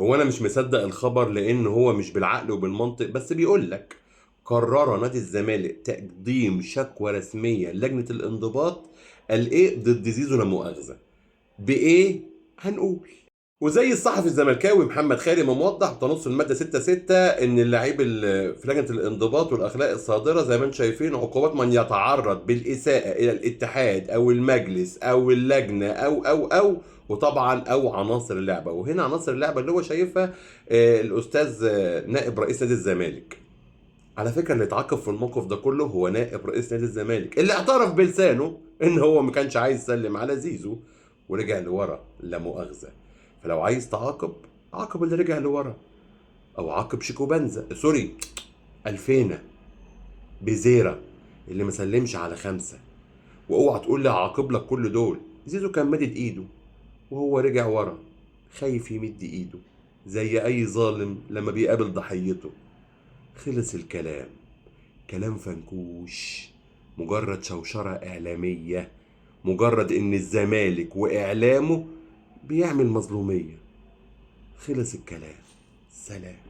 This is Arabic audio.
هو انا مش مصدق الخبر لان هو مش بالعقل وبالمنطق، بس بيقول لك قرر نادي الزمالك تقديم شكوى رسميه لجنه الانضباط الايه ضد زيزو لا مؤاخذه. بايه؟ هنقول. وزي الصحفي الزملكاوي محمد خالد ما موضح بتنص الماده 6 ان اللعيب في لجنه الانضباط والاخلاق الصادره زي ما انتم شايفين عقوبات من يتعرض بالاساءه الى الاتحاد او المجلس او اللجنه او وطبعا او عناصر اللعبه. وهنا عناصر اللعبه اللي هو شايفها الاستاذ نائب رئيس نادي الزمالك. على فكره اللي اتعاقب في الموقف ده كله هو نائب رئيس نادي الزمالك اللي اعترف بلسانه ان هو ما كانش عايز يسلم على زيزو ورجع لورا لا مؤاخذه. فلو عايز تعاقب عاقب اللي رجع لورا، او عاقب شيكو بنزا سوري الفينه بزيره اللي ما سلمش على خمسه. واوعى تقول لي هعاقب لك كل دول. زيزو كان مادد ايده وهو رجع ورا خايف يمد ايده زي اي ظالم لما بيقابل ضحيته. خلص الكلام، كلام فنكوش، مجرد شوشرة إعلامية، مجرد إن الزمالك وإعلامه بيعمل مظلومية. خلص الكلام، سلام.